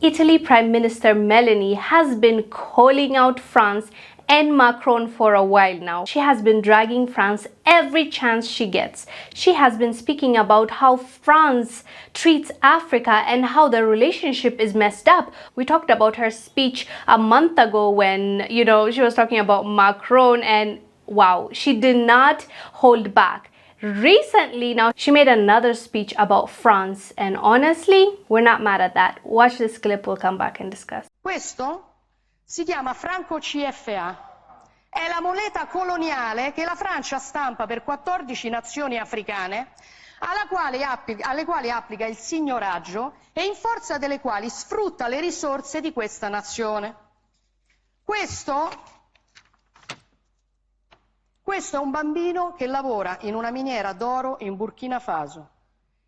Italy Prime Minister Meloni has been calling out France and Macron for a while now. She has been dragging France every chance she gets. She has been speaking about how France treats Africa and how the relationship is messed up. We talked about her speech a month ago when, she was talking about Macron, and wow, she did not hold back. Recently, now, she made another speech about France, and honestly, we're not mad at that. Watch this clip, we'll come back and discuss. Questo si chiama franco CFA. È la moneta coloniale che la Francia stampa per 14 nazioni africane, alle quali applica il signoraggio e in forza delle quali sfrutta le risorse di questa nazione. Questo è un bambino che lavora in una miniera d'oro in Burkina Faso.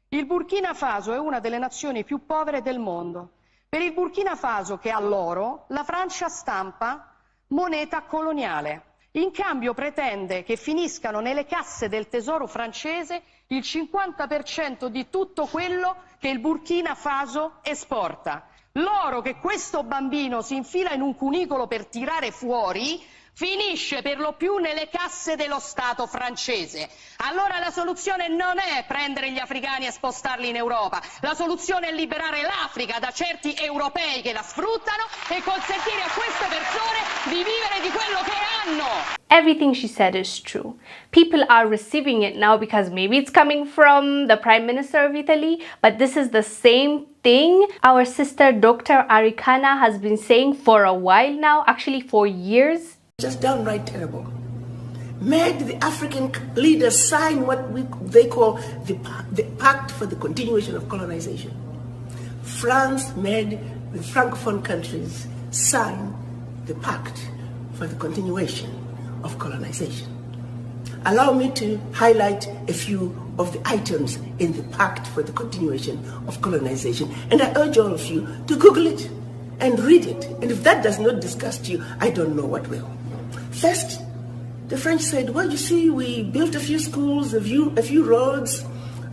Il Burkina Faso è una delle nazioni più povere del mondo. Per il Burkina Faso, che ha l'oro, la Francia stampa moneta coloniale. In cambio pretende che finiscano nelle casse del tesoro francese il 50% di tutto quello che il Burkina Faso esporta. L'oro che questo bambino si infila in un cunicolo per tirare fuori finisce per lo più nelle casse dello Stato francese. Allora la soluzione non è prendere gli africani e spostarli in Europa. La soluzione è liberare l'Africa da certi europei che la sfruttano e consentire a queste persone di vivere di quello che hanno. Everything she said is true. People are receiving it now because maybe it's coming from the Prime Minister of Italy, but this is the same thing our sister Dr. Arikana has been saying for a while now, actually for years. Just downright terrible. Made the African leaders sign what they call the Pact for the Continuation of Colonization. France made the Francophone countries sign the Pact for the Continuation of Colonization. Allow me to highlight a few of the items in the Pact for the Continuation of Colonization, and I urge all of you to Google it and read it. And if that does not disgust you, I don't know what will. First, the French said, well, you see, we built a few schools, a few roads,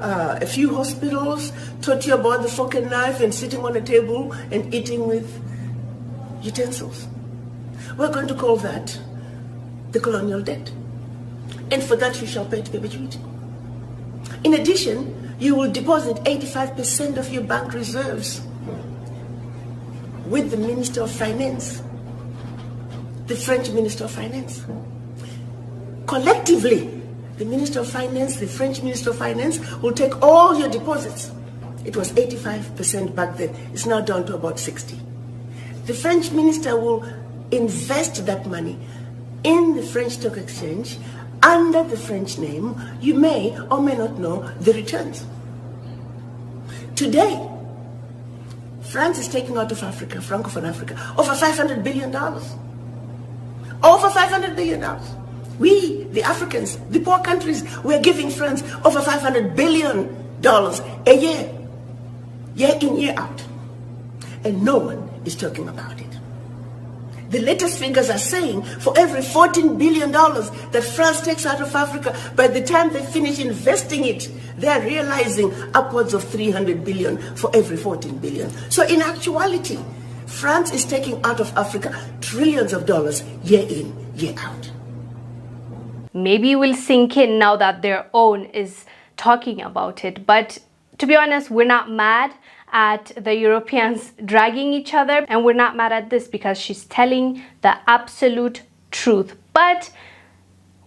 a few hospitals, taught you about the fork and knife and sitting on a table and eating with utensils. We're going to call that the colonial debt. And for that you shall pay to perpetuity. In addition, you will deposit 85% of your bank reserves with the Minister of Finance, the French Minister of Finance. Collectively, the Minister of Finance, the French Minister of Finance will take all your deposits. It was 85% back then. It's now down to about 60. The French Minister will invest that money in the French Stock Exchange under the French name. You may or may not know the returns. Today, France is taking out of Africa, Francophone Africa, over $500 billion. Over $500 billion. We, the Africans, the poor countries, we are giving France over $500 billion a year. Year in, year out. And no one is talking about it. The latest figures are saying for every $14 billion that France takes out of Africa, by the time they finish investing it, they are realizing upwards of $300 billion for every $14 billion. So in actuality, France is taking out of Africa trillions of dollars year in, year out. Maybe we'll sink in now that their own is talking about it. But to be honest, we're not mad at the Europeans dragging each other, and we're not mad at this because she's telling the absolute truth. But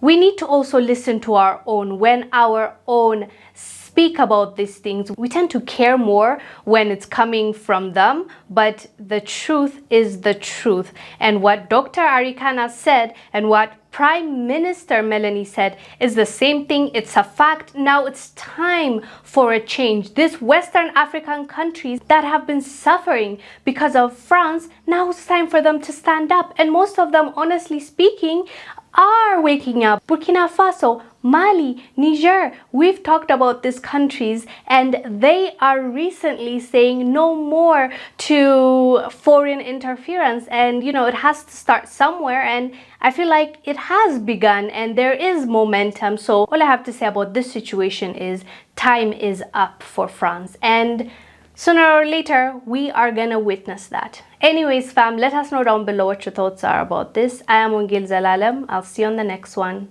we need to also listen to our own. When our own speak about these things, we tend to care more when it's coming from them, but the truth is the truth. And what Dr. Arikana said and what Prime Minister Meloni said is the same thing. It's a fact. Now it's time for a change. These Western African countries that have been suffering because of France, now it's time for them to stand up. And most of them, honestly speaking, are waking up. Burkina Faso, Mali, Niger, we've talked about these countries, and they are recently saying no more to foreign interference. And it has to start somewhere, and I feel like it has begun and there is momentum. So all I have to say about this situation is time is up for France. And Sooner or later, we are gonna witness that. Anyways, fam, let us know down below what your thoughts are about this. I am Wongel Zelalem. I'll see you on the next one.